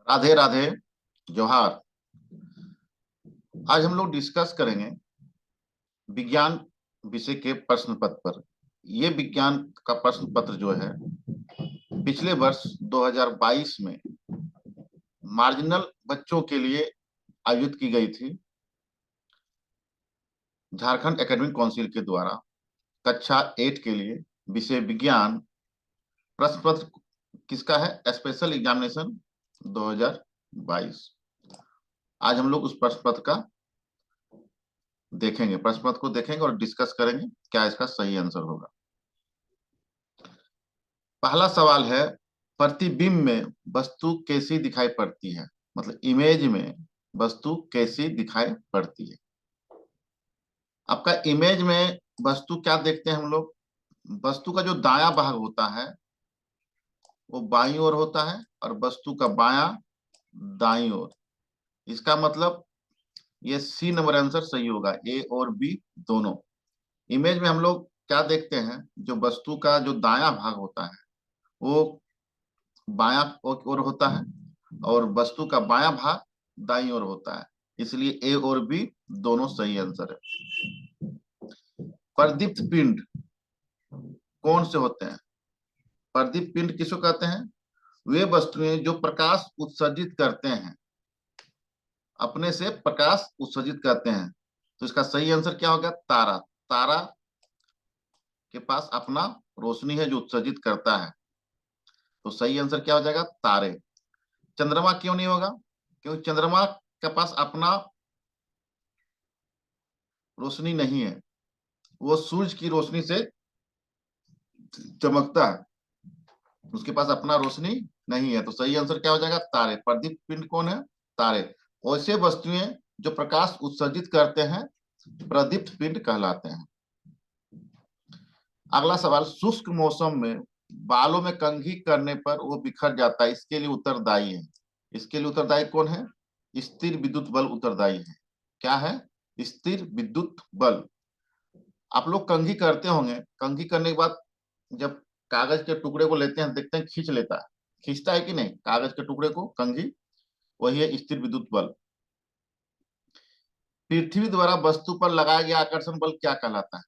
राधे राधे। जोहार। आज हम लोग डिस्कस करेंगे विज्ञान विषय के प्रश्न पत्र पर। ये विज्ञान का प्रश्न पत्र जो है पिछले वर्ष 2022 में मार्जिनल बच्चों के लिए आयोजित की गई थी झारखंड एकेडमिक काउंसिल के द्वारा। कक्षा 8 के लिए विषय विज्ञान प्रश्न पत्र किसका है? Special examination 2022। आज हम लोग उस प्रश्न पत्र का देखेंगे, प्रश्न पत्र को देखेंगे और डिस्कस करेंगे क्या इसका सही आंसर होगा। पहला सवाल है, प्रतिबिंब में वस्तु कैसी दिखाई पड़ती है? मतलब इमेज में वस्तु कैसी दिखाई पड़ती है? आपका इमेज में वस्तु क्या देखते हैं हम लोग? वस्तु का जो दायां भाग होता है वो बाईं ओर होता है और वस्तु का बायां दाईं ओर। इसका मतलब ये सी नंबर आंसर सही होगा, ए और बी दोनों। इमेज में हम लोग क्या देखते हैं? जो वस्तु का जो दायां भाग होता है वो बायां ओर होता है और वस्तु का बायां भाग दाईं ओर होता है। इसलिए ए और बी दोनों सही आंसर है। प्रदीप्त पिंड कौन से होते हैं? प्रदीप्त पिंड किसको कहते हैं? वे वस्तुएं जो प्रकाश उत्सर्जित करते हैं, अपने से प्रकाश उत्सर्जित करते हैं। तो इसका सही आंसर क्या होगा? तारा। तारा के पास अपना रोशनी है जो उत्सर्जित करता है, तो सही आंसर क्या हो जाएगा? तारे। चंद्रमा क्यों नहीं होगा? क्योंकि चंद्रमा के पास अपना रोशनी नहीं है, वो सूरज की रोशनी से चमकता है, उसके पास अपना रोशनी नहीं है। तो सही आंसर क्या हो जाएगा? तारे। प्रदीप पिंड कौन है? तारे। ऐसे वस्तुएं जो प्रकाश उत्सर्जित करते हैं प्रदीप्त पिंड कहलाते हैं। अगला सवाल, शुष्क मौसम में बालों में कंघी करने पर वो बिखर जाता है, इसके लिए उत्तरदायी है। इसके लिए उत्तरदायी कौन है? स्थिर विद्युत बल उत्तरदायी है। क्या है? स्थिर विद्युत बल। आप लोग कंघी करते होंगे, कंघी करने के बाद जब कागज के टुकड़े को लेते हैं देखते हैं खींच लेता है, खींचता है कि नहीं कागज के टुकड़े को कंघी? वही है स्थिर विद्युत बल। पृथ्वी द्वारा वस्तु पर लगाया गया आकर्षण बल क्या कहलाता है?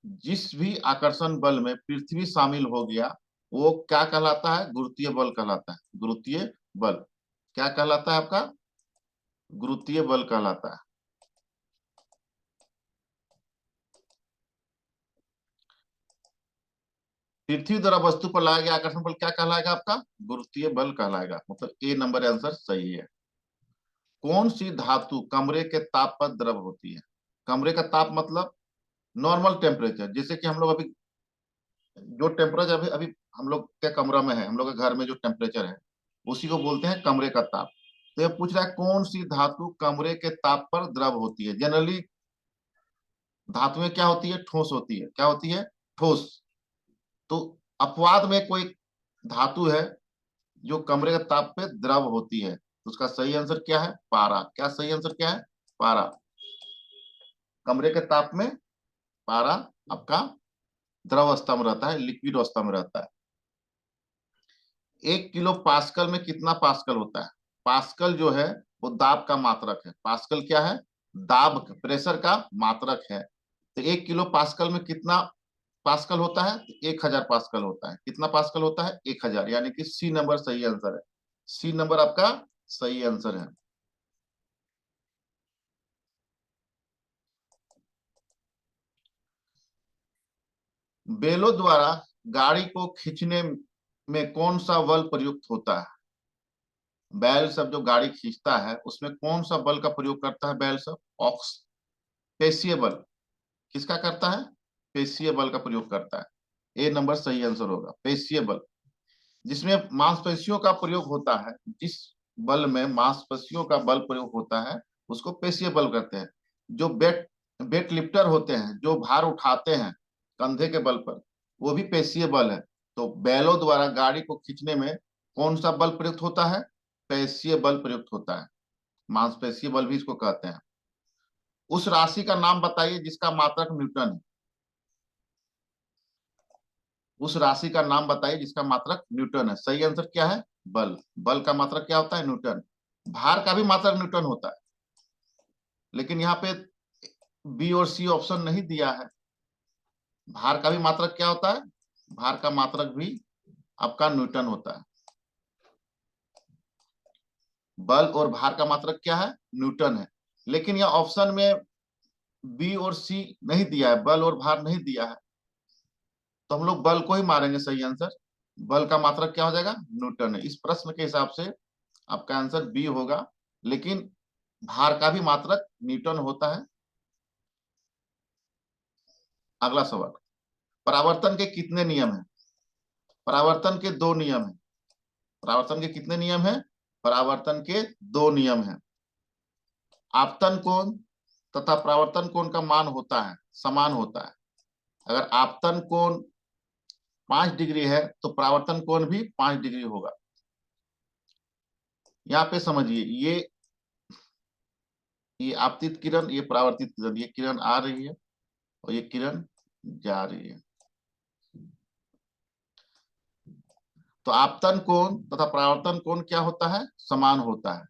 जिस भी आकर्षण बल में पृथ्वी शामिल हो गया वो क्या कहलाता है? गुरुत्वीय बल कहलाता है। गुरुत्वीय बल क्या कहलाता है? आपका गुरुत्वीय बल कहलाता है। पृथ्वी द्वारा वस्तु पर लगाया गया आकर्षण बल क्या कहलाएगा? आपका गुरुत्वीय बल कहलाएगा। मतलब ए नंबर आंसर सही है। कौन सी धातु कमरे के ताप पर द्रव होती है? कमरे का ताप मतलब नॉर्मल टेम्परेचर, जैसे कि हम लोग अभी जो टेम्परेचर अभी अभी हम लोग के कमरा में है, हम लोग के घर में जो टेम्परेचर है उसी को बोलते हैं कमरे का ताप। तो ये पूछ रहा है कौन सी धातु कमरे के ताप पर द्रव होती है? जनरली धातुएं क्या होती है? ठोस होती है। क्या होती है? ठोस। तो अपवाद में कोई धातु है जो कमरे के ताप पे द्रव होती है, तो उसका सही आंसर क्या है? पारा। क्या सही आंसर क्या है? पारा। कमरे के ताप में पारा आपका द्रव अवस्था में रहता है, लिक्विड अवस्था में रहता है। 1 किलो पास्कल में कितना पास्कल होता है? पास्कल जो है वो दाब का मात्रक है। पास्कल क्या है? दाब प्रेशर का मात्रक है। तो 1 किलो पास्कल में कितना पास्कल होता है? 1000 पास्कल होता है। कितना पास्कल होता है? 1000, यानी कि सी नंबर सही आंसर है। सी नंबर आपका सही आंसर है। बेलों द्वारा गाड़ी को खींचने में कौन सा बल प्रयुक्त होता है? बैल सब जो गाड़ी खींचता है उसमें कौन सा बल का प्रयोग करता है? बैल सब ऑक्स पेशीय बल। किसका करता है? पेशीय बल का प्रयोग करता है। ए नंबर सही आंसर होगा, पेशीय बल। जिसमें मांसपेशियों का प्रयोग होता है, जिस बल में मांसपेशियों का बल प्रयोग होता है उसको पेशीय बल कहते हैं। जो वेट लिफ्टर होते हैं, जो भार उठाते हैं कंधे के बल पर, वो भी पेशीय बल है। तो बैलों द्वारा गाड़ी को खींचने में कौन सा बल प्रयुक्त होता है? पेशीय बल प्रयुक्त होता है। मांसपेशीय बल भी इसको कहते हैं। उस राशि का नाम बताइए जिसका मात्रक न्यूटन है। उस राशि का नाम बताइए जिसका मात्रक न्यूटन है। सही आंसर क्या है? बल, बल का मात्रक क्या होता है? न्यूटन। भार का भी मात्रक न्यूटन होता है, लेकिन यहाँ पे बी और सी ऑप्शन नहीं दिया है। भार का भी मात्रक क्या होता है? भार का मात्रक भी आपका न्यूटन होता है। बल और भार का मात्रक क्या है? न्यूटन है। लेकिन यह ऑप्शन में बी और सी नहीं दिया है, बल और भार नहीं दिया है, तो हम लोग बल को ही मारेंगे सही आंसर। बल का मात्रक क्या हो जाएगा? न्यूटन है। इस प्रश्न के हिसाब से आपका आंसर बी होगा, लेकिन भार का भी मात्रक न्यूटन होता है। अगला सवाल, परावर्तन के कितने नियम हैं? परावर्तन के दो नियम हैं। परावर्तन के कितने नियम हैं? परावर्तन के दो नियम हैं। आपतन कोण तथा परावर्तन कोण का मान होता है, समान होता है। अगर आपतन कोण 5 डिग्री है तो परावर्तन कोण भी 5 डिग्री होगा। यहाँ पे समझिए, ये आपतित किरण, ये परावर्तित किरण, ये किरण आ रही है और ये किरण जा रही है। तो आपतन कोण तथा परावर्तन कोण क्या होता है? समान होता है।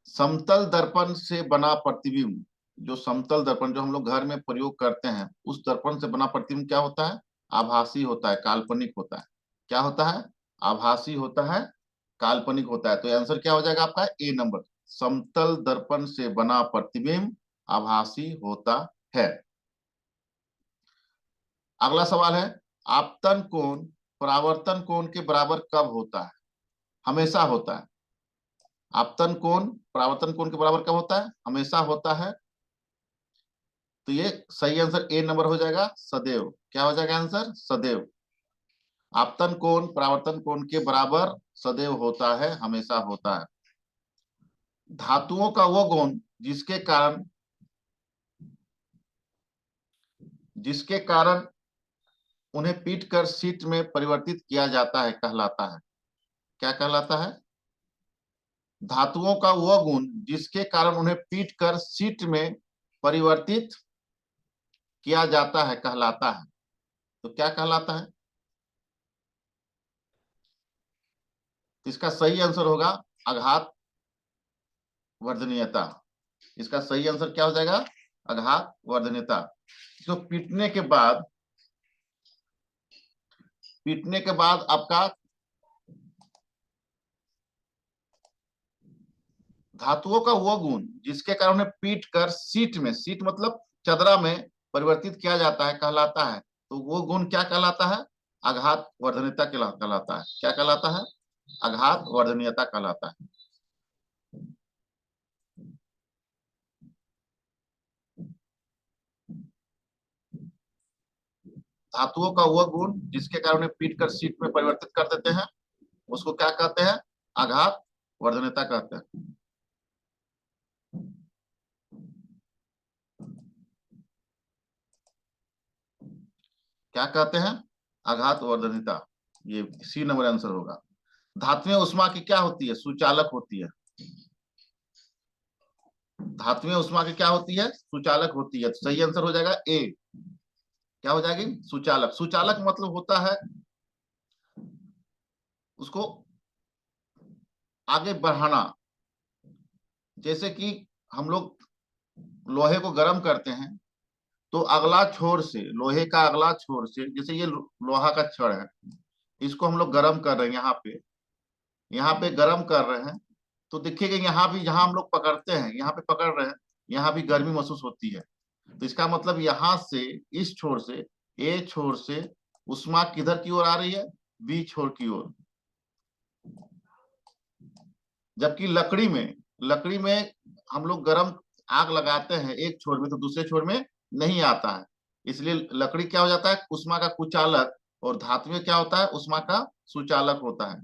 समतल दर्पण से बना प्रतिबिंब, जो समतल दर्पण जो हम लोग घर में प्रयोग करते हैं, उस दर्पण से बना प्रतिबिंब क्या होता है? आभासी होता है, काल्पनिक होता है। क्या होता है? आभासी होता है, काल्पनिक होता है। तो आंसर क्या हो जाएगा आपका? ए नंबर। समतल दर्पण से बना प्रतिबिंब आभासी होता है। अगला सवाल है, आपतन कोण परावर्तन कोण के बराबर कब होता है? हमेशा होता है। आपतन कोण परावर्तन कोण के बराबर कब होता है? हमेशा होता है। तो ये सही आंसर ए नंबर हो जाएगा, सदैव। क्या हो जाएगा आंसर? सदैव। आपतन कोण परावर्तन कोण के बराबर सदैव होता है, हमेशा होता है। धातुओं का वो गुण जिसके कारण उन्हें पीट कर शीट में परिवर्तित किया जाता है कहलाता है। क्या कहलाता है? धातुओं का वह गुण जिसके कारण उन्हें पीट कर शीट में परिवर्तित किया जाता है कहलाता है। तो क्या कहलाता है? इसका सही आंसर होगा आघात वर्धनीयता। इसका सही आंसर क्या हो जाएगा? आघात वर्धनीयता। इसको पीटने के बाद आपका धातुओं का वो गुण जिसके कारण उन्हें पीट कर शीट मतलब चदरा में परिवर्तित किया जाता है कहलाता है। तो वो गुण क्या कहलाता है? आघात वर्धनीयता कहलाता है। क्या कहलाता है? आघात वर्धनीयता कहलाता है। धातुओं का वह गुण जिसके कारण उन्हें पीट कर शीट में परिवर्तित कर देते हैं, उसको क्या कहते हैं? आघात वर्धनीयता कहते हैं। क्या कहते हैं? आघात वर्धनीयता। ये सी नंबर आंसर होगा। धात्विक उष्मा की क्या होती है? सुचालक होती है। धात्विक उष्मा की क्या होती है? सुचालक होती है। तो सही आंसर हो जाएगा ए। क्या हो जाएगी? सुचालक। सुचालक मतलब होता है उसको आगे बढ़ाना। जैसे कि हम लोग लोहे को गर्म करते हैं, तो अगला छोर से, लोहे का अगला छोर से, जैसे ये लोहा का छड़ है, इसको हम लोग गर्म कर रहे हैं, यहाँ पे गर्म कर रहे हैं, तो देखिएगा यहाँ भी, जहां हम लोग पकड़ते हैं, यहाँ पे पकड़ रहे हैं, यहाँ भी गर्मी महसूस होती है। तो इसका मतलब यहाँ से, इस छोर से, ए छोर से उष्मा किधर की ओर आ रही है? बी छोर की ओर। जबकि लकड़ी में हम लोग गर्म आग लगाते हैं एक छोर में, तो दूसरे छोर में नहीं आता है। इसलिए लकड़ी क्या हो जाता है? उष्मा का कुचालक। और धातु में क्या होता है? उष्मा का सुचालक होता है।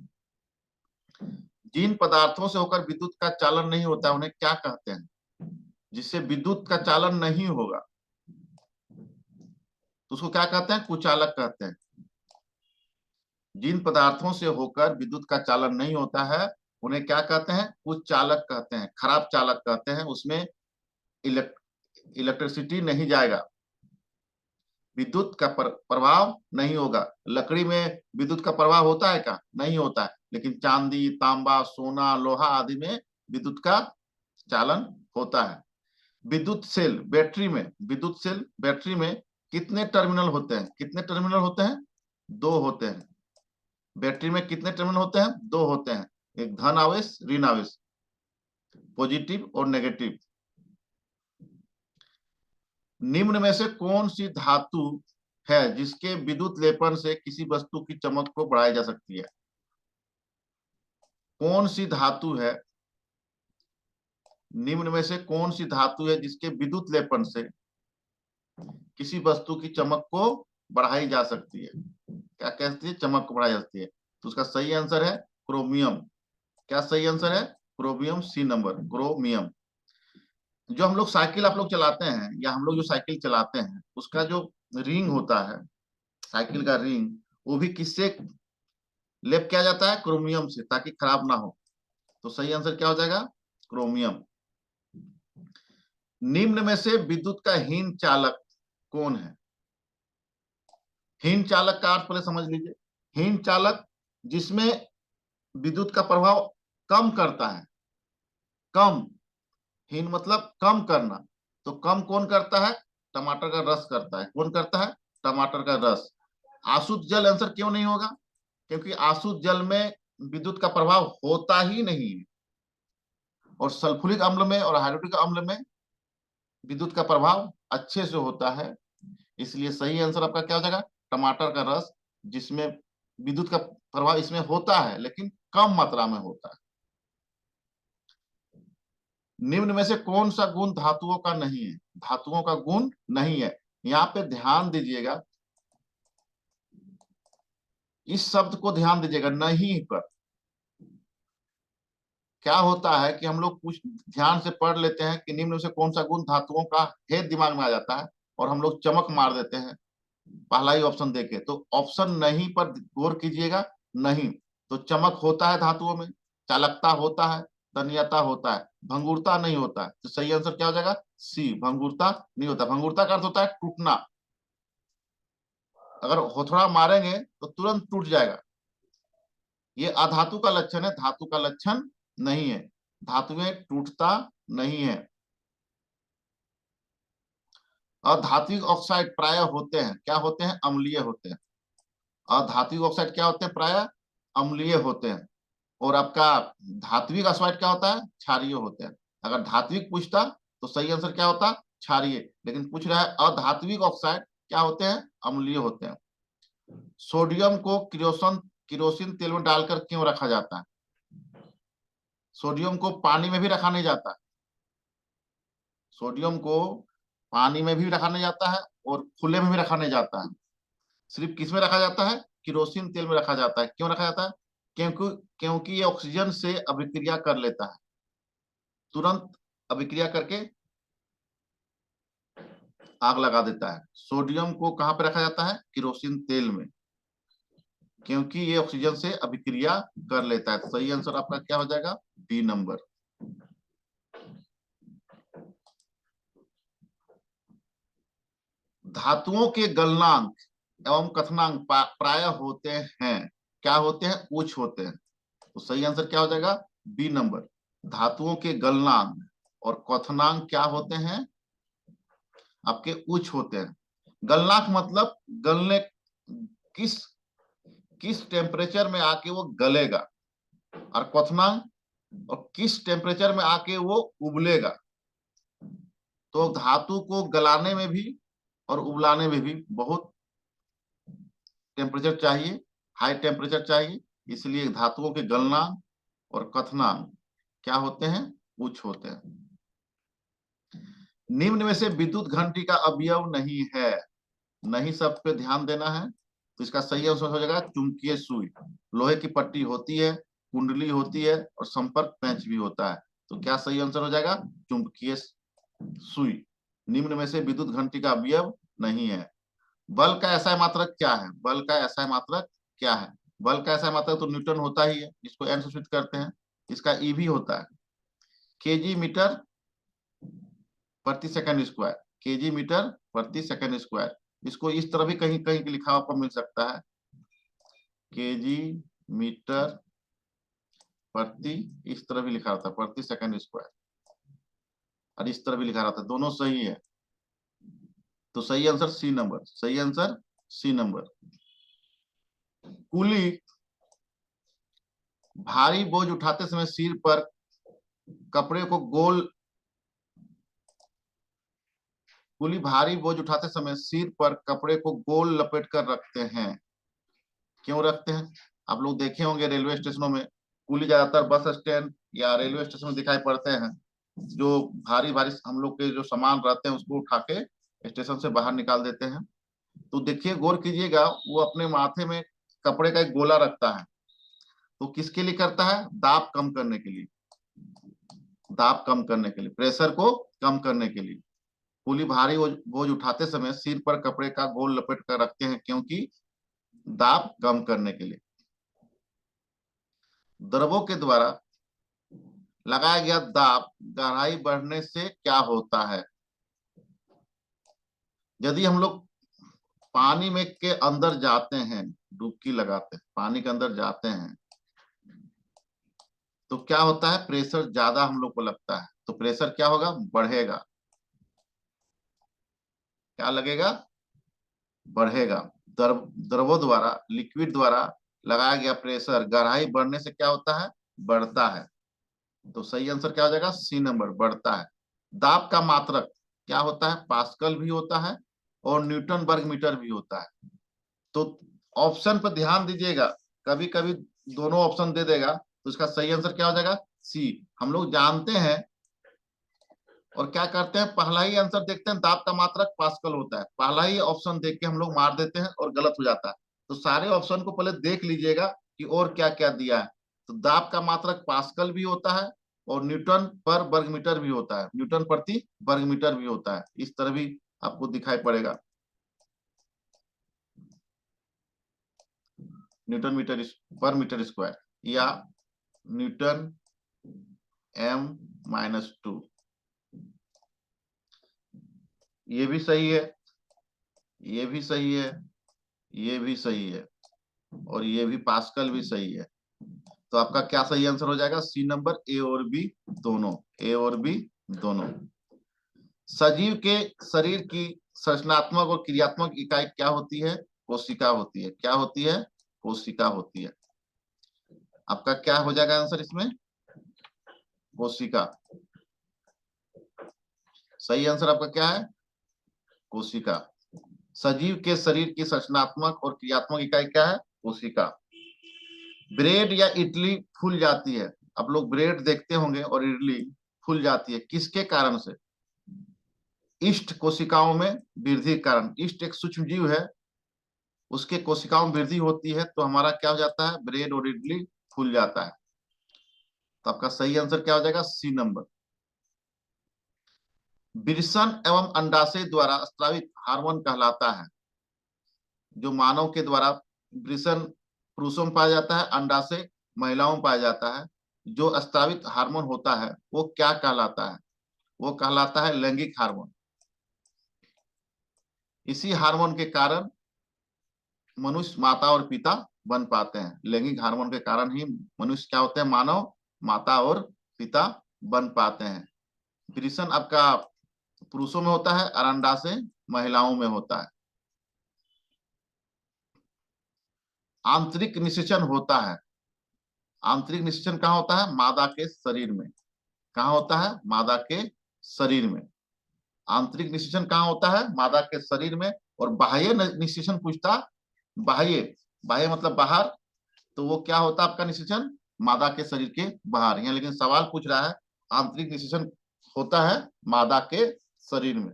जिन पदार्थों से होकर विद्युत का चालन नहीं होता उन्हें क्या कहते हैं? जिससे विद्युत का चालन नहीं होगा तो उसको क्या कहते हैं? कुचालक कहते हैं। जिन पदार्थों से होकर विद्युत का चालन नहीं होता है उन्हें क्या कहते हैं? कुचालक कहते हैं, खराब चालक कहते हैं। उसमें इलेक्ट्रिसिटी नहीं जाएगा, विद्युत का प्रभाव नहीं होगा। लकड़ी में विद्युत का प्रभाव होता है क्या? नहीं होता है। लेकिन चांदी, तांबा, सोना, लोहा आदि में विद्युत का चालन होता है। विद्युत सेल बैटरी में, विद्युत सेल बैटरी में कितने टर्मिनल होते हैं? कितने टर्मिनल होते हैं? दो होते हैं। बैटरी में कितने टर्मिनल होते हैं? दो होते हैं। एक धन आवेश, ऋण आवेश, पॉजिटिव और नेगेटिव। निम्न में से कौन सी धातु है जिसके विद्युत लेपन से किसी वस्तु की चमक को बढ़ाई जा सकती है? कौन सी धातु है, निम्न में से कौन सी धातु है जिसके विद्युत लेपन से किसी वस्तु की चमक को बढ़ाई जा सकती है? क्या कहती है? चमक को बढ़ाई जाती है। तो उसका सही आंसर है क्रोमियम। क्या सही आंसर है? Chromium, C number, chromium. जो हम लोग साइकिल आप लोग चलाते हैं, या हम लोग जो साइकिल चलाते हैं, उसका जो रिंग होता है, साइकिल का रिंग, वो भी किससे लेप किया जाता है? क्रोमियम से, ताकि खराब ना हो। तो सही आंसर क्या हो जाएगा? क्रोमियम। निम्न में से विद्युत का हीन चालक कौन है? हीन चालक का अर्थ पहले समझ लीजिए। हीन चालक जिसमें विद्युत का प्रभाव कम करता है। कम, हीन मतलब कम करना। तो कम कौन करता है? टमाटर का रस करता है। कौन करता है? टमाटर का रस। आसुत जल आंसर क्यों नहीं होगा? क्योंकि आसुत जल में विद्युत का प्रभाव होता ही नहीं है। और सल्फ्यूरिक अम्ल में और हाइड्रोक्लोरिक अम्ल में विद्युत का प्रभाव अच्छे से होता है। इसलिए सही आंसर आपका क्या हो जाएगा? टमाटर का रस, जिसमें विद्युत का प्रभाव इसमें होता है लेकिन कम मात्रा में होता है। निम्न में से कौन सा गुण धातुओं का नहीं है? धातुओं का गुण नहीं है। यहाँ पे ध्यान दीजिएगा, इस शब्द को ध्यान दीजिएगा, नहीं पर। क्या होता है कि हम लोग कुछ ध्यान से पढ़ लेते हैं कि निम्न में से कौन सा गुण धातुओं का है, दिमाग में आ जाता है और हम लोग चमक मार देते हैं पहला ही ऑप्शन देके। तो ऑप्शन नहीं पर गौर कीजिएगा। नहीं, तो चमक होता है धातुओं में, चालकता होता है, तन्यता होता है, भंगुरता नहीं होता है। तो सही आंसर क्या हो जाएगा? सी, भंगुरता नहीं होता। भंगुरता का अर्थ होता है टूटना। अगर हथौड़ा मारेंगे तो तुरंत टूट जाएगा। ये अधातु का लक्षण है, धातु का लक्षण नहीं है। धातुएं टूटता नहीं है। अधात्विक ऑक्साइड प्राय होते हैं, क्या होते हैं? अम्लीय होते हैं। अधात्विक ऑक्साइड क्या होते हैं? प्राय अम्लीय होते हैं। और आपका धात्विक ऑक्साइड क्या होता है? क्षारीय होते हैं। अगर धात्विक पूछता तो सही आंसर क्या होता? क्षारीय। लेकिन पूछ रहा है अधात्विक ऑक्साइड क्या होते हैं? अम्लीय होते हैं। सोडियम को किरोसिन तेल में डालकर क्यों रखा जाता है? सोडियम को पानी में भी रखा नहीं जाता। सोडियम को पानी में भी रखा नहीं जाता है और खुले में भी रखा नहीं जाता है। सिर्फ किस में रखा जाता है? किरोसिन तेल में रखा जाता है। क्यों रखा जाता है? क्योंकि क्योंकि ये ऑक्सीजन से अभिक्रिया कर लेता है, तुरंत अभिक्रिया करके आग लगा देता है। सोडियम को कहां पे रखा जाता है? किरोसिन तेल में, क्योंकि ये ऑक्सीजन से अभिक्रिया कर लेता है। तो सही आंसर आपका क्या हो जाएगा? D number. धातुओं के गलनांक एवं कथनांक प्राय होते हैं, क्या होते हैं? उच्च होते हैं। तो सही आंसर क्या हो जाएगा? B number. धातुओं के गलनांक और क्वथनांक क्या होते हैं? आपके उच्च होते हैं। गलनांक मतलब गलने, किस किस टेम्परेचर में आके वो गलेगा, और क्वथनांक और किस टेम्परेचर में आके वो उबलेगा। तो धातु को गलाने में भी और उबलाने में भी बहुत टेम्परेचर चाहिए, हाई टेम्परेचर चाहिए। इसलिए धातुओं के गलनांक और क्वथनांक क्या होते हैं? उच्च होते हैं। निम्न में से विद्युत घंटी का अवयव नहीं है। नहीं सब पे ध्यान देना है। तो इसका सही आंसर हो जाएगा चुंबकीय सुई। लोहे की पट्टी होती है, कुंडली होती है और संपर्क पेंच भी होता है। तो क्या सही आंसर हो जाएगा? चुंबकीय सुई। निम्न में से विद्युत घंटी का अवयव नहीं है। बल का ऐसा मात्रक क्या है? बल का ऐसा मात्रक क्या है? बल का ऐसा मात्रक तो न्यूटन होता ही है, जिसको एन से सूचित करते हैं। इसका ईवी होता है केजी मीटर प्रति सेकंड स्क्वायर। केजी मीटर प्रति सेकंड स्क्वायर। इसको इस तरह भी कहीं कहीं लिखा हुआ मिल सकता है, केजी मीटर प्रति, इस तरह भी लिखा होता है प्रति सेकंड स्क्वायर, और इस तरह भी लिखा रहता है, दोनों सही है। तो सही आंसर सी नंबर, सही आंसर सी नंबर। कुली भारी बोझ उठाते समय सिर पर कपड़े को गोल, कुली भारी बोझ उठाते समय सिर पर कपड़े को गोल लपेट कर रखते हैं। क्यों रखते हैं? आप लोग देखे होंगे रेलवे स्टेशनों में कुली ज्यादातर बस स्टैंड या रेलवे स्टेशन में दिखाई पड़ते हैं, जो भारी भारी हम लोग के जो सामान रहते हैं उसको उठा के स्टेशन से बाहर निकाल देते हैं। तो देखिए, गौर कीजिएगा, वो अपने माथे में कपड़े का एक गोला रखता है। तो किसके लिए करता है? दाब कम करने के लिए, दाब कम करने के लिए, प्रेशर को कम करने के लिए। कुली भारी बोझ उठाते समय सिर पर कपड़े का गोल लपेट कर रखते हैं, क्योंकि दाब कम करने के लिए। द्रवों के द्वारा लगाया गया दाब गहराई बढ़ने से क्या होता है? यदि हम लोग पानी में के अंदर जाते हैं, डुबकी लगाते हैं, पानी के अंदर जाते हैं, तो क्या होता है? प्रेशर ज्यादा हम लोग को लगता है, तो प्रेशर क्या होगा? बढ़ेगा। क्या लगेगा? बढ़ेगा। द्रवों द्वारा, लिक्विड द्वारा लगाया गया प्रेशर गहराई बढ़ने से क्या होता है? बढ़ता है। तो सही आंसर क्या हो जाएगा? सी नंबर, बढ़ता है। दाब का मात्रक क्या होता है? पास्कल भी होता है और न्यूटन वर्ग मीटर भी होता है। तो ऑप्शन पर ध्यान दीजिएगा, कभी कभी दोनों ऑप्शन दे देगा, तो इसका सही आंसर क्या हो जाएगा? सी। हम लोग जानते हैं और क्या करते हैं, पहला ही आंसर देखते हैं, दाब का मात्रक पास्कल होता है, पहला ही ऑप्शन देख के हम लोग मार देते हैं और गलत हो जाता है। तो सारे ऑप्शन को पहले देख लीजिएगा कि और क्या क्या दिया है। तो दाब का मात्रक पास्कल भी होता है और न्यूटन पर वर्ग मीटर भी होता है, न्यूटन प्रति वर्ग मीटर भी होता है, इस तरह भी आपको दिखाई पड़ेगा, न्यूटन मीटर पर मीटर स्क्वायर, या न्यूटन m-2। ये भी सही है, ये भी सही है, ये भी सही है, और ये भी पास्कल भी सही है। तो आपका क्या सही आंसर हो जाएगा? सी नंबर, ए और बी दोनों, ए और बी दोनों। सजीव के शरीर की संरचनात्मक और क्रियात्मक इकाई क्या होती है? कोशिका होती है। क्या होती है? कोशिका होती है। आपका क्या हो जाएगा आंसर इसमें? कोशिका। सही आंसर आपका क्या है? कोशिका। सजीव के शरीर की संरचनात्मक और क्रियात्मक इकाई क्या है? कोशिका। ब्रेड या इडली फूल जाती है, आप लोग ब्रेड देखते होंगे और इडली फूल जाती है, किसके कारण से? ईस्ट कोशिकाओं में वृद्धि के कारण। ईस्ट एक सूक्ष्म जीव है, उसके कोशिकाओं में वृद्धि होती है, तो हमारा क्या हो जाता है? ब्रेड और इडली फूल जाता है। तो आपका सही आंसर क्या हो जाएगा? C number. वृषण एवं अंडाशय द्वारा स्रावित हार्मोन कहलाता है, जो मानव के द्वारा, वृषण पुरुषों में पाया जाता है, अंडाशय महिलाओं में पाया जाता है, जो स्रावित हार्मोन होता है वो क्या कहलाता है? वो कहलाता है लैंगिक हार्मोन। इसी हार्मोन के कारण मनुष्य माता और पिता बन पाते हैं। लैंगिक हार्मोन के कारण ही मनुष्य क्या होते हैं? मानव माता और पिता बन पाते हैं। वृषण आपका पुरुषों में होता है और अंडाशय महिलाओं में होता है। आंतरिक निषेचन होता है, आंतरिक निषेचन कहाँ होता है? मादा के शरीर में। कहाँ होता है? मादा के शरीर में। आंतरिक निषेचन कहाँ होता है? मादा के शरीर में। और बाह्य निषेचन पूछता, बाह्य, बाह्य मतलब बाहर, तो वो क्या होता है आपका निषेचन? मादा के शरीर के बाहर। यहाँ लेकिन सवाल पूछ रहा है आंतरिक निषेचन होता है मादा के शरीर में।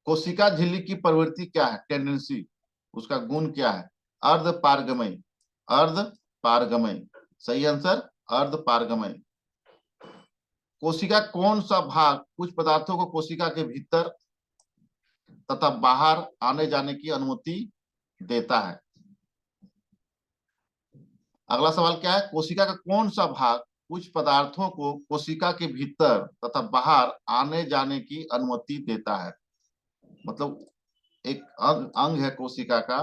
कोशिका झिल्ली की प्रवृत्ति क्या है? टेंडेंसी, उसका गुण क्या है? अर्ध पारगमय, अर्ध पारगमय। सही आंसर अर्ध पारगमय। कोशिका कौन सा भाग कुछ पदार्थों को कोशिका के भीतर तथा बाहर आने जाने की अनुमति देता है? अगला सवाल क्या है? कोशिका का कौन सा भाग कुछ पदार्थों को कोशिका के भीतर तथा बाहर आने जाने की अनुमति देता है? मतलब एक अंग है कोशिका का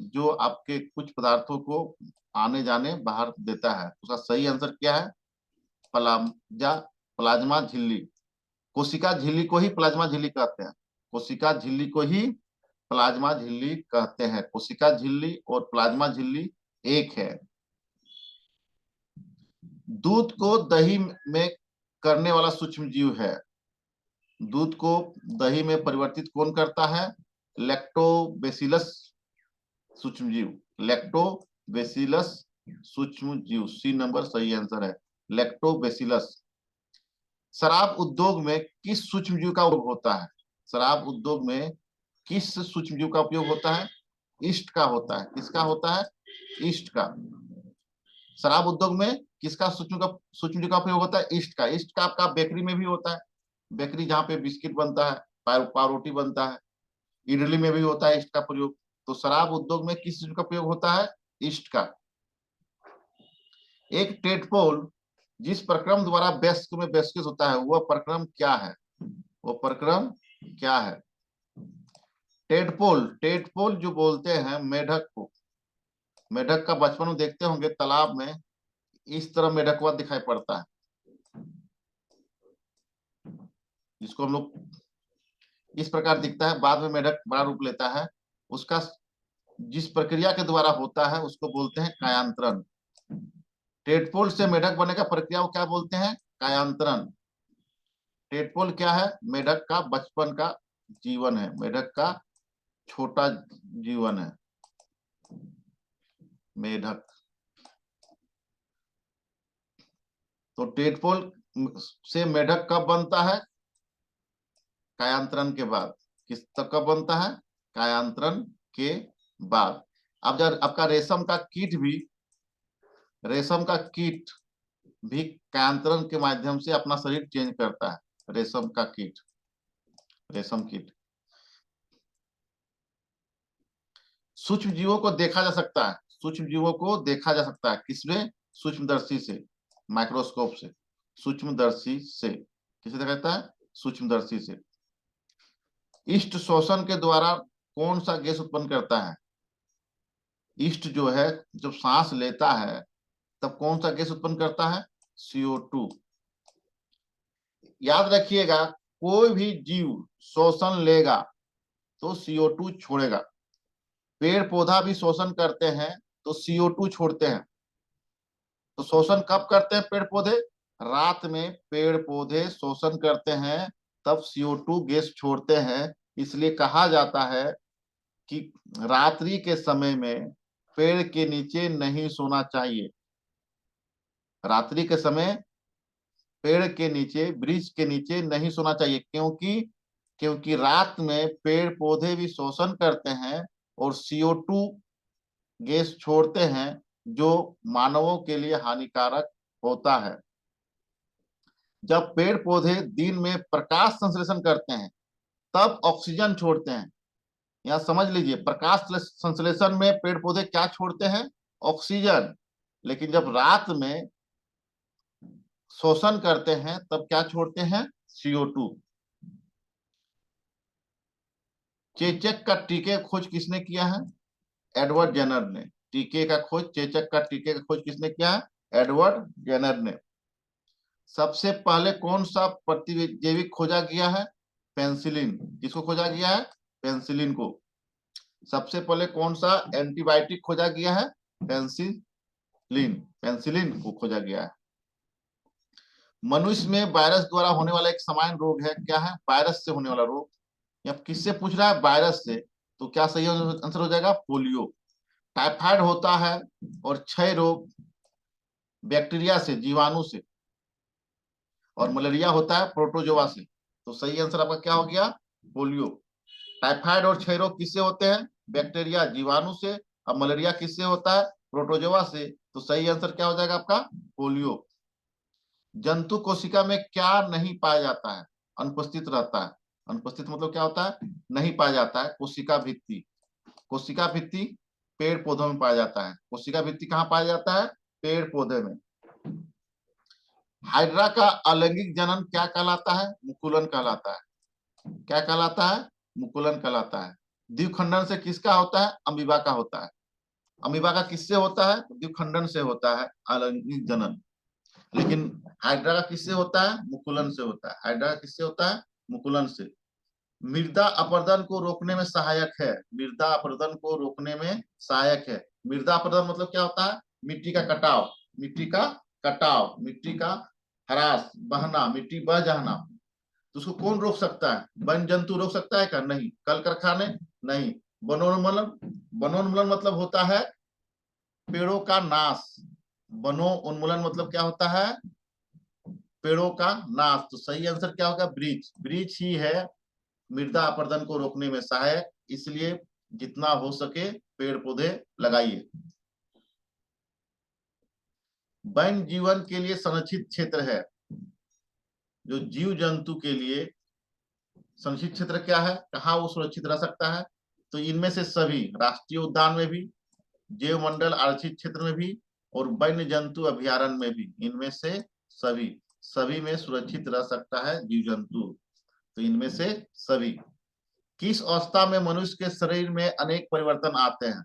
जो आपके कुछ पदार्थों को आने जाने बाहर देता है। उसका सही आंसर क्या है? प्लाज्मा, प्लाज्मा झिल्ली। कोशिका झिल्ली को ही प्लाज्मा झिल्ली कहते हैं। कोशिका झिल्ली को ही प्लाज्मा झिल्ली कहते हैं। कोशिका झिल्ली और प्लाज्मा झिल्ली एक है। दूध को दही में करने वाला सूक्ष्म जीव है। दूध को दही में परिवर्तित कौन करता है? लैक्टोबैसिलस सूक्ष्म जीव। लैक्टोबैसिलस सूक्ष्म जीव, सी नंबर सही आंसर है, लैक्टोबैसिलस। शराब उद्योग में किस सूक्ष्म जीव का उपयोग होता है? शराब उद्योग में किस सूक्ष्म जीव का उपयोग होता है? ईस्ट का होता है। किसका होता है? ईस्ट का। शराब उद्योग में किसका सूक्ष्म जीव का उपयोग होता है? ईस्ट का। ईस्ट का आपका बेकरी में भी होता है। बेकरी जहाँ पे बिस्किट बनता है, पावरोटी बनता है, इडली में भी होता है ईस्ट का प्रयोग। तो शराब उद्योग में किस चीज का प्रयोग होता है? ईस्ट का। एक टेडपोल जिस प्रक्रम द्वारा वयस्क में वयस्कित होता है वह प्रक्रम क्या है? वो प्रक्रम क्या है? टेडपोल, टेडपोल जो बोलते हैं मेढक को। मेढक का बचपन में देखते होंगे तालाब में इस तरह मेढकवा दिखाई पड़ता है, जिसको हम लोग इस प्रकार दिखता है। बाद में मेढक बड़ा रूप लेता है। उसका जिस प्रक्रिया के द्वारा होता है उसको बोलते हैं कायांतरण। टेडपोल से मेढक बनने का प्रक्रिया को क्या बोलते हैं? कायांतरण। टेडपोल क्या है? मेढक का बचपन का जीवन है, मेढक का छोटा जीवन है मेढक। तो टेडपोल से मेढक कब बनता है? कायांतरण के बाद। किस तक कब बनता है? कायांतरण के बाद। अब जब आपका रेशम का कीट भी कायांतरण के माध्यम से अपना शरीर चेंज करता है। रेशम का कीट, रेशम कीट। सूक्ष्म जीवों को देखा जा सकता है। सूक्ष्म जीवों को देखा जा सकता है किसमें? सूक्ष्मदर्शी से, माइक्रोस्कोप से, सूक्ष्मदर्शी से। किसे देखा जाता है? सूक्ष्मदर्शी से। ईस्ट शोषण के द्वारा कौन सा गैस उत्पन्न करता है? ईस्ट जो है जब सांस लेता है तब कौन सा गैस उत्पन्न करता है? CO2। याद रखिएगा, कोई भी जीव शोषण लेगा तो CO2 छोड़ेगा। पेड़ पौधा भी शोषण करते हैं तो CO2 छोड़ते हैं। तो शोषण कब करते हैं पेड़ पौधे? रात में पेड़ पौधे शोषण करते हैं, तब CO2 गैस छोड़ते हैं। इसलिए कहा जाता है कि रात्रि के समय में पेड़ के नीचे नहीं सोना चाहिए। रात्रि के समय पेड़ के नीचे, वृक्ष के नीचे नहीं सोना चाहिए। क्योंकि क्योंकि रात में पेड़ पौधे भी शोषण करते हैं और CO2 गैस छोड़ते हैं जो मानवों के लिए हानिकारक होता है। जब पेड़ पौधे दिन में प्रकाश संश्लेषण करते हैं तब ऑक्सीजन छोड़ते हैं। यहाँ समझ लीजिए, प्रकाश संश्लेषण में पेड़ पौधे क्या छोड़ते हैं? ऑक्सीजन। लेकिन जब रात में शोषण करते हैं तब क्या छोड़ते हैं? CO2। चेचक का टीके का खोज किसने किया है? एडवर्ड जेनर ने। टीके का खोज, चेचक का टीके का खोज किसने किया है? एडवर्ड जेनर ने। सबसे पहले कौन सा प्रतिजैविक खोजा गया है? पेंसिलिन। किसको खोजा गया है? पेंसिलिन को। सबसे पहले कौन सा एंटीबायोटिक खोजा गया है? पेंसिलिन। पेंसिलिन को खोजा गया है। मनुष्य में वायरस द्वारा होने वाला एक सामान्य रोग है, क्या है? वायरस से होने वाला रोग। अब किससे पूछ रहा है? वायरस से। तो क्या सही आंसर हो जाएगा? पोलियो। टाइफाइड होता है और क्षय रोग बैक्टीरिया से, जीवाणु से। और मलेरिया होता है प्रोटोजोआ से। तो सही आंसर आपका क्या हो गया? पोलियो। टाइफाइड और क्षय रोग किससे होते हैं? बैक्टीरिया, जीवाणु से। अब मलेरिया किससे होता है? प्रोटोजोआ से। तो सही आंसर क्या हो जाएगा आपका? पोलियो। जंतु कोशिका में क्या नहीं पाया जाता है? अनुपस्थित रहता है। अनुपस्थित मतलब क्या होता है? नहीं पाया जाता है। कोशिका भित्ति। कोशिका भित्ति पेड़ पौधों में पाया जाता है। कोशिका भित्ति कहाँ पाया जाता है? पेड़ पौधे में। हाइड्रा का अलैंगिक जनन क्या कहलाता है? मुकुलन कहलाता है। क्या कहलाता है? मुकुलन कहलाता है। द्विखंडन से किसका होता है? अमीबा का होता है। अमीबा का किससे होता है? द्विखंडन से होता है, अलैंगिक जनन। लेकिन हाइड्रा का किससे होता है? मुकुलन से होता है। हाइड्रा का किससे होता है? मुकुलन से। मृदा अपरदन को रोकने में सहायक है। मृदा अपरदन को रोकने में सहायक है। मृदा अपरदन मतलब क्या होता है? मिट्टी का कटाव, मिट्टी का कटाव, मिट्टी का ह्रास, बहना, मिट्टी बह जाना। तो उसको कौन रोक सकता है? वन जंतु रोक सकता है क्या? नहीं। कल कारखाने? नहीं। वनोन्मूलन? वनोन्मूलन मतलब होता है पेड़ों का नाश। वनोन्मूलन मतलब क्या होता है? पेड़ों का नाश। तो सही आंसर क्या होगा? ब्रिज। ब्रिज ही है मृदा अपरदन को रोकने में सहायक। इसलिए जितना हो सके पेड़ पौधे लगाइए। वन्य जीवन के लिए संरक्षित क्षेत्र है। जो जीव जंतु के लिए संरक्षित क्षेत्र क्या है? कहाँ वो सुरक्षित रह सकता है? तो इनमें से सभी, राष्ट्रीय उद्यान में भी, जैव मंडल आरक्षित क्षेत्र में भी, और वन्य जंतु अभ्यारण्य में भी, इनमें से सभी, सभी में सुरक्षित रह सकता है जीव जंतु। तो इनमें से सभी। किस अवस्था में मनुष्य के शरीर में अनेक परिवर्तन आते हैं?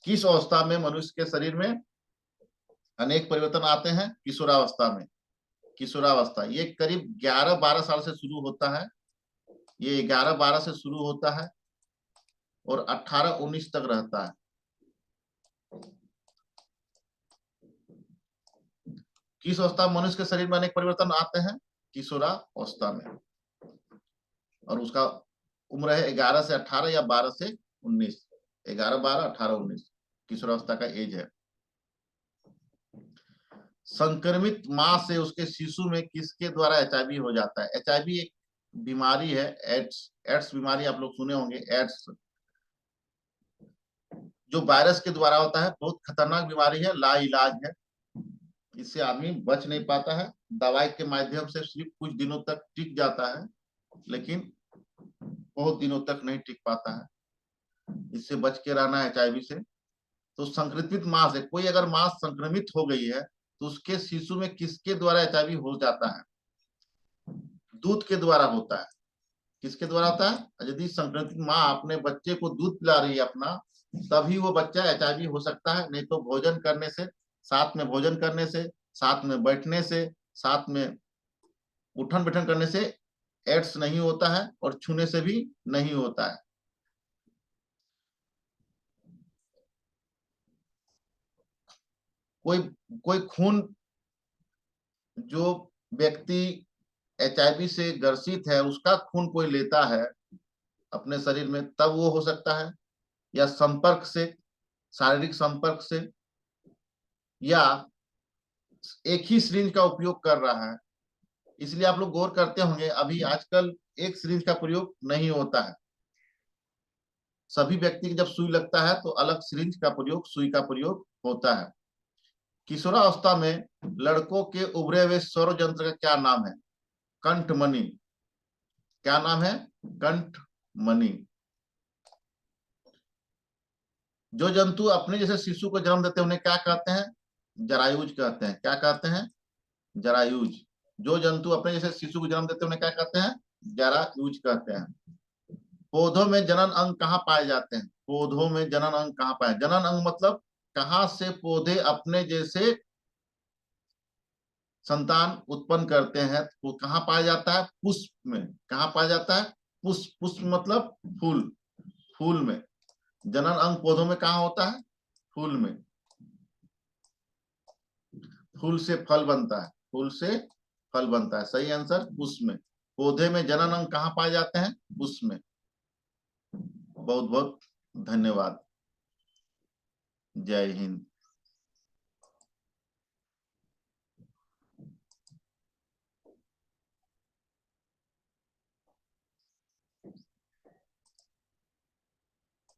किस अवस्था में मनुष्य के शरीर में अनेक परिवर्तन आते हैं? किशोरावस्था में। किशोरावस्था ये करीब 11-12 साल से शुरू होता है। ये 11-12 से शुरू होता है और 18-19 तक रहता है। किस अवस्था में मनुष्य के शरीर में अनेक परिवर्तन आते हैं? किशोरावस्था में। और उसका उम्र है 11 से 18 या 12 से 19। 11, 12, 18, 19 किशोरावस्था का एज है। संक्रमित मां से उसके शिशु में किसके द्वारा एचआईवी हो जाता है? एचआईवी एक बीमारी है, एड्स। एड्स बीमारी आप लोग सुने होंगे। एड्स जो वायरस के द्वारा होता है, बहुत खतरनाक बीमारी है, लाइलाज है। इससे आदमी बच नहीं पाता है। दवाई के माध्यम से सिर्फ कुछ दिनों तक टिक जाता है, लेकिन बहुत दिनों तक नहीं टिक पाता है। इससे बच के रहना है एचआईवी से। तो संक्रमित मां से, कोई अगर मां संक्रमित हो गई है तो उसके शिशु में किसके द्वारा एचआईवी हो जाता है? दूध के द्वारा होता है। किसके द्वारा होता है? यदि संक्रमित मां अपने बच्चे को दूध पिला रही है अपना, तभी वो बच्चा एचआईवी हो सकता है। नहीं तो भोजन करने से, साथ में भोजन करने से, साथ में बैठने से, साथ में उठन बैठन करने से एड्स नहीं होता है, और छूने से भी नहीं होता है। कोई कोई खून, जो व्यक्ति एचआईवी से ग्रसित है उसका खून कोई लेता है अपने शरीर में, तब वो हो सकता है। या संपर्क से, शारीरिक संपर्क से, या एक ही सिरिंज का उपयोग कर रहा है। इसलिए आप लोग गौर करते होंगे, अभी आजकल एक सिरिंज का प्रयोग नहीं होता है। सभी व्यक्ति की जब सुई लगता है तो अलग सिरिंज का प्रयोग, सुई का प्रयोग होता है। किशोरावस्था में लड़कों के उभरे हुए स्वरों यंत्र का क्या नाम है? कंठमणि। क्या नाम है? कंठमणि। जो जंतु अपने जैसे शिशु को जन्म देते हैं उन्हें क्या कहते हैं? जरायुज कहते हैं। क्या कहते हैं? जरायुज। जो जंतु अपने जैसे शिशु को जन्म देते हैं उन्हें क्या कहते हैं? जरायुज कहते हैं। पौधों में जनन अंग कहाँ पाए जाते हैं? पौधों में जनन अंग कहाँ पाए? जनन अंग मतलब कहाँ से पौधे अपने जैसे संतान उत्पन्न करते हैं, वो कहाँ पाया जाता है? पुष्प में। कहाँ पाया जाता है? पुष्प। पुष्प मतलब फूल। फूल में। जनन अंग पौधों में कहाँ होता है? फूल में। फूल से फल बनता है। फूल से फल बनता है। सही आंसर पुष्प में। पौधे में जनन अंग कहाँ पाए जाते हैं? पुष्प में। बहुत बहुत धन्यवाद। जय हिंद।